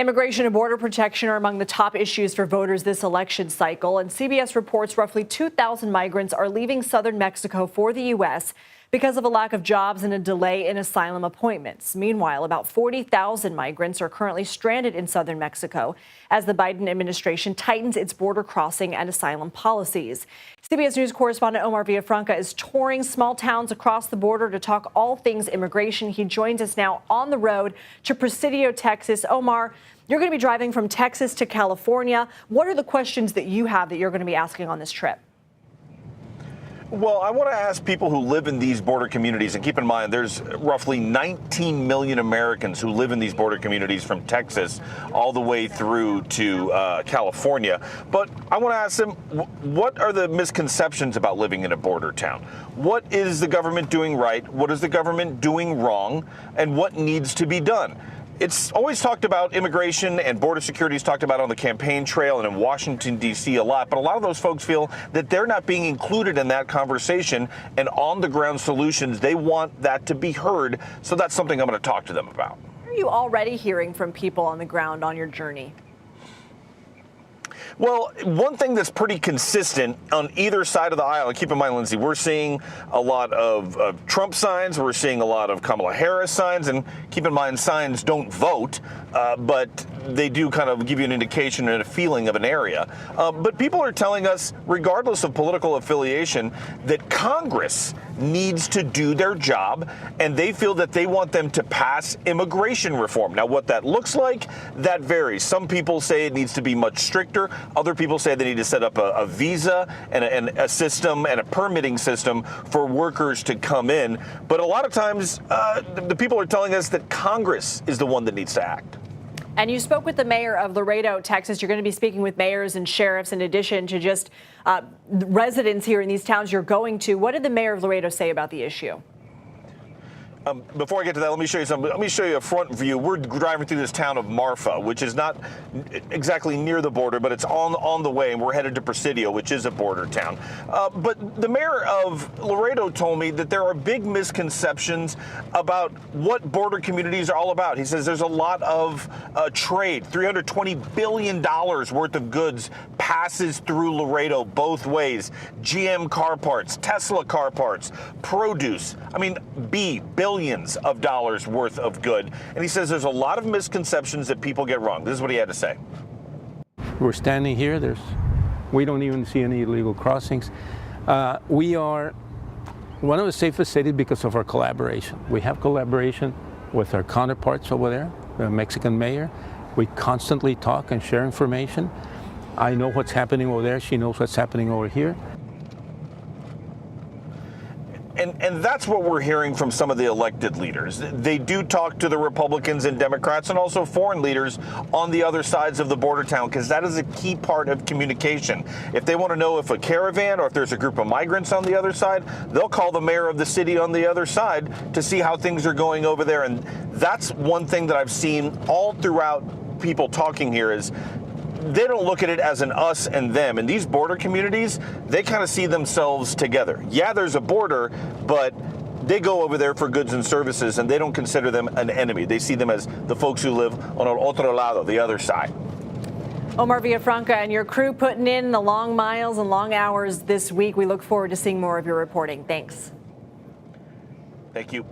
Immigration and border protection are among the top issues for voters this election cycle, and CBS reports roughly 2,000 migrants are leaving southern Mexico for the U.S. because of a lack of jobs and a delay in asylum appointments. Meanwhile, about 40,000 migrants are currently stranded in southern Mexico as the Biden administration tightens its border crossing and asylum policies. CBS News correspondent Omar Villafranca is touring small towns across the border to talk all things immigration. He joins us now on the road to Presidio, Texas. Omar, you're going to be driving from Texas to California. What are the questions that you have that you're going to be asking on this trip? Well, I want to ask people who live in these border communities, and keep in mind there's roughly 19 million Americans who live in these border communities from Texas all the way through to California. But I want to ask them, what are the misconceptions about living in a border town? What is the government doing right? What is the government doing wrong? And what needs to be done? It's always talked about, immigration and border security is talked about on the campaign trail and in Washington, D.C. a lot, but a lot of those folks feel that they're not being included in that conversation, and on-the-ground solutions, they want that to be heard, so that's something I'm going to talk to them about. Are you already hearing from people on the ground on your journey? Well, one thing that's pretty consistent on either side of the aisle, and keep in mind, Lindsay, we're seeing a lot of Trump signs, we're seeing a lot of Kamala Harris signs, and keep in mind, signs don't vote, but they do kind of give you an indication and a feeling of an area. But people are telling us, regardless of political affiliation, that Congress needs to do their job, and they feel that they want them to pass immigration reform. Now, what that looks like, that varies. Some people say it needs to be much stricter. Other people say they need to set up a visa and a system and a permitting system for workers to come in. But a lot of times, the people are telling us that Congress is the one that needs to act. And you spoke with the mayor of Laredo, Texas. You're going to be speaking with mayors and sheriffs in addition to just residents here in these towns you're going to. What did the mayor of Laredo say about the issue? Before I get to that, let me show you something. Let me show you a front view. We're driving through this town of Marfa, which is not exactly near the border, but it's on the way, and we're headed to Presidio, which is a border town. But the mayor of Laredo told me that there are big misconceptions about what border communities are all about. He says there's a lot of trade. $320 billion worth of goods passes through Laredo both ways. GM car parts, Tesla car parts, produce. I mean, billions of dollars worth of good. And he says there's a lot of misconceptions that people get wrong. This is what he had to say. We're standing here. We don't even see any illegal crossings. We are one of the safest cities because of our collaboration. We have collaboration with our counterparts over there, the Mexican mayor. We constantly talk and share information. I know what's happening over there. She knows what's happening over here. And that's what we're hearing from some of the elected leaders. They do talk to the Republicans and Democrats and also foreign leaders on the other sides of the border town, because that is a key part of communication. If they want to know if a caravan or if there's a group of migrants on the other side, they'll call the mayor of the city on the other side to see how things are going over there. And that's one thing that I've seen all throughout people talking here is they don't look at it as an us and them. In these border communities, they kind of see themselves together. Yeah, there's a border, but they go over there for goods and services, and they don't consider them an enemy. They see them as the folks who live on el otro lado, the other side. Omar Villafranca and your crew putting in the long miles and long hours this week. We look forward to seeing more of your reporting. Thanks. Thank you.